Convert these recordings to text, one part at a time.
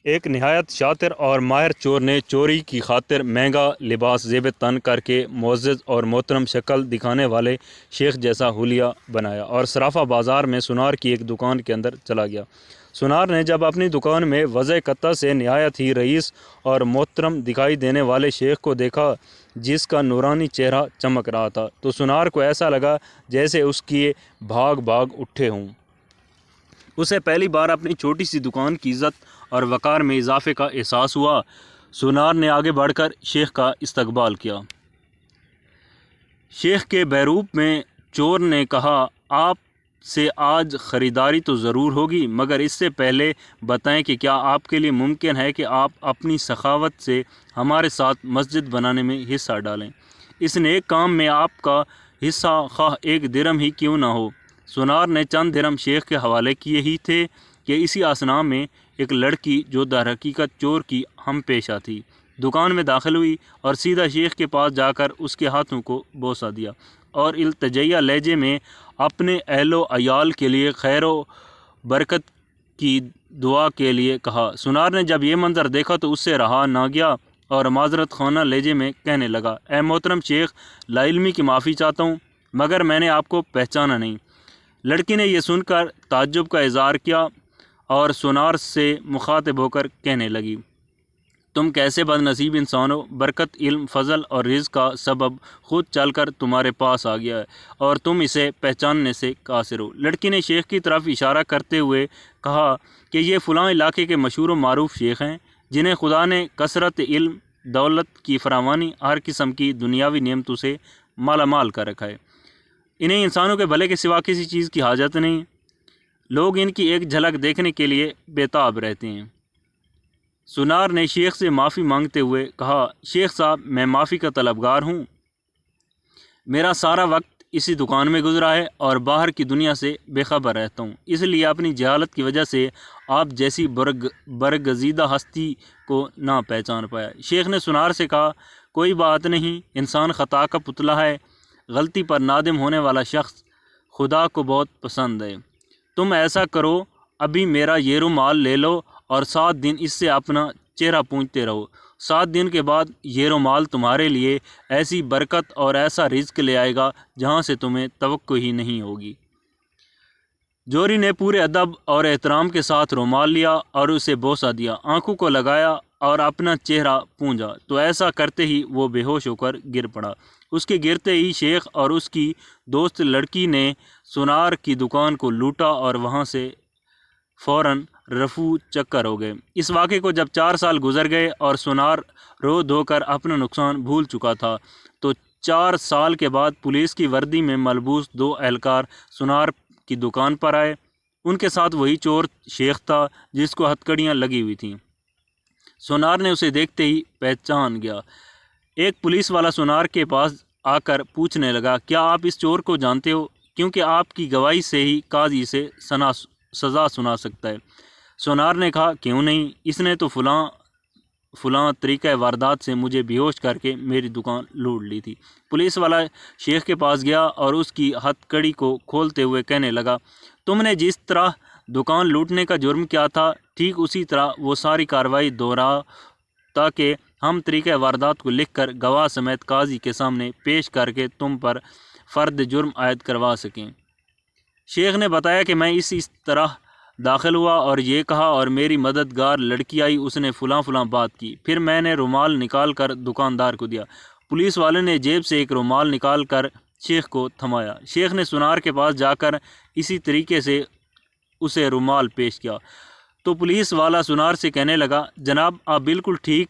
ایک نہایت شاطر اور ماہر چور نے چوری کی خاطر مہنگا لباس زیب تن کر کے معزز اور محترم شکل دکھانے والے شیخ جیسا حلیہ بنایا اور صرافہ بازار میں سونار کی ایک دکان کے اندر چلا گیا۔ سونار نے جب اپنی دکان میں وضع قطع سے نہایت ہی رئیس اور محترم دکھائی دینے والے شیخ کو دیکھا جس کا نورانی چہرہ چمک رہا تھا تو سونار کو ایسا لگا جیسے اس کی بھاگ بھاگ اٹھے ہوں۔ اسے پہلی بار اپنی چھوٹی سی دکان کی عزت اور وقار میں اضافے کا احساس ہوا۔ سونار نے آگے بڑھ کر شیخ کا استقبال کیا۔ شیخ کے بحروپ میں چور نے کہا، آپ سے آج خریداری تو ضرور ہوگی، مگر اس سے پہلے بتائیں کہ کیا آپ کے لیے ممکن ہے کہ آپ اپنی سخاوت سے ہمارے ساتھ مسجد بنانے میں حصہ ڈالیں؟ اس نیک کام میں آپ کا حصہ خواہ ایک درہم ہی کیوں نہ ہو۔ سونار نے چند درہم شیخ کے حوالے کیے ہی تھے کہ اسی اثناء میں ایک لڑکی جو در حقیقت چور کی ہم پیشہ تھی دکان میں داخل ہوئی اور سیدھا شیخ کے پاس جا کر اس کے ہاتھوں کو بوسہ دیا اور التجائیہ لہجے میں اپنے اہل و عیال کے لیے خیر و برکت کی دعا کے لیے کہا۔ سونار نے جب یہ منظر دیکھا تو اس سے رہا نہ گیا اور معذرت خانہ لہجے میں کہنے لگا، اے محترم شیخ، لا علمی کی معافی چاہتا ہوں، مگر میں نے آپ کو پہچانا نہیں۔ لڑکی نے یہ سن کر تعجب کا اظہار کیا اور سونار سے مخاطب ہو کر کہنے لگی، تم کیسے بد نصیب انسان ہو، برکت، علم، فضل اور رزق کا سبب خود چل کر تمہارے پاس آ گیا ہے اور تم اسے پہچاننے سے قاصر ہو۔ لڑکی نے شیخ کی طرف اشارہ کرتے ہوئے کہا کہ یہ فلاں علاقے کے مشہور و معروف شیخ ہیں جنہیں خدا نے کثرت علم، دولت کی فراوانی، ہر قسم کی دنیاوی نعمتوں سے مالا مال کر رکھا ہے۔ انہیں انسانوں کے بھلے کے سوا کسی چیز کی حاجت نہیں، لوگ ان کی ایک جھلک دیکھنے کے لیے بے تاب رہتے ہیں۔ سونار نے شیخ سے معافی مانگتے ہوئے کہا، شیخ صاحب، میں معافی کا طلبگار ہوں، میرا سارا وقت اسی دکان میں گزرا ہے اور باہر کی دنیا سے بے خبر رہتا ہوں، اس لیے اپنی جہالت کی وجہ سے آپ جیسی برگزیدہ ہستی کو نہ پہچان پایا۔ شیخ نے سونار سے کہا، کوئی بات نہیں، انسان خطا کا پتلا ہے، غلطی پر نادم ہونے والا شخص خدا کو بہت پسند ہے۔ تم ایسا کرو، ابھی میرا یہ رومال لے لو اور 7 دن اس سے اپنا چہرہ پونجھتے رہو۔ 7 دن کے بعد یہ رومال تمہارے لیے ایسی برکت اور ایسا رزق لے آئے گا جہاں سے تمہیں توقع ہی نہیں ہوگی۔ جوہری نے پورے ادب اور احترام کے ساتھ رومال لیا اور اسے بوسہ دیا، آنکھوں کو لگایا اور اپنا چہرہ پونجھا تو ایسا کرتے ہی وہ بے ہوش ہو کر گر پڑا۔ اس کے گرتے ہی شیخ اور اس کی دوست لڑکی نے سونار کی دکان کو لوٹا اور وہاں سے فوراً رفو چکر ہو گئے۔ اس واقعے کو جب 4 سال گزر گئے اور سونار رو دھو کر اپنا نقصان بھول چکا تھا تو 4 سال کے بعد پولیس کی وردی میں ملبوس 2 اہلکار سونار کی دکان پر آئے۔ ان کے ساتھ وہی چور شیخ تھا جس کو ہتھکڑیاں لگی ہوئی تھیں۔ سونار نے اسے دیکھتے ہی پہچان گیا۔ ایک پولیس والا سونار کے پاس آ کر پوچھنے لگا، کیا آپ اس چور کو جانتے ہو؟ کیونکہ آپ کی گواہی سے ہی قاضی سے سزا سنا سکتا ہے۔ سونار نے کہا، کیوں نہیں، اس نے تو فلاں طریقہ واردات سے مجھے بے ہوش کر کے میری دکان لوٹ لی تھی۔ پولیس والا شیخ کے پاس گیا اور اس کی ہتھ کڑی کو کھولتے ہوئے کہنے لگا، تم نے جس طرح دکان لوٹنے کا جرم کیا تھا ٹھیک اسی طرح وہ ساری کارروائی دہراؤ تاکہ ہم طریقہ واردات کو لکھ کر گواہ سمیت قاضی کے سامنے پیش کر کے تم پر فرد جرم عائد کروا سکیں۔ شیخ نے بتایا کہ میں اسی طرح داخل ہوا اور یہ کہا اور میری مددگار لڑکی آئی، اس نے فلاں بات کی، پھر میں نے رومال نکال کر دکاندار کو دیا۔ پولیس والے نے جیب سے ایک رومال نکال کر شیخ کو تھمایا۔ شیخ نے سونار کے پاس جا کر اسی طریقے سے اسے رومال پیش کیا تو پولیس والا سونار سے کہنے لگا، جناب آپ بالکل ٹھیک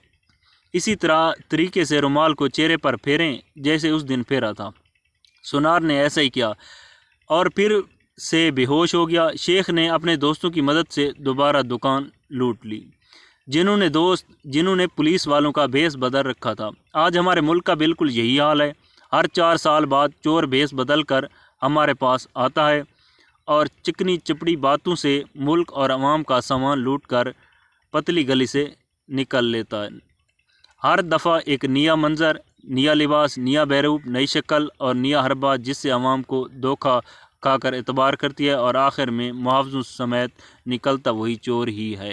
اسی طریقے سے رومال کو چہرے پر پھیریں جیسے اس دن پھیرا تھا۔ سونار نے ایسا ہی کیا اور پھر سے بے ہوش ہو گیا۔ شیخ نے اپنے دوستوں کی مدد سے دوبارہ دکان لوٹ لی، جنہوں نے پولیس والوں کا بھیس بدل رکھا تھا۔ آج ہمارے ملک کا بالکل یہی حال ہے، ہر 4 سال بعد چور بھیس بدل کر ہمارے پاس آتا ہے اور چکنی چپڑی باتوں سے ملک اور عوام کا سامان لوٹ کر پتلی گلی سے نکل لیتا ہے۔ ہر دفعہ ایک نیا منظر، نیا لباس، نیا بحروپ، نئی شکل اور نیا ہر بات جس سے عوام کو دھوکہ کھا کر اعتبار کرتی ہے اور آخر میں محافظوں سمیت نکلتا وہی چور ہی ہے۔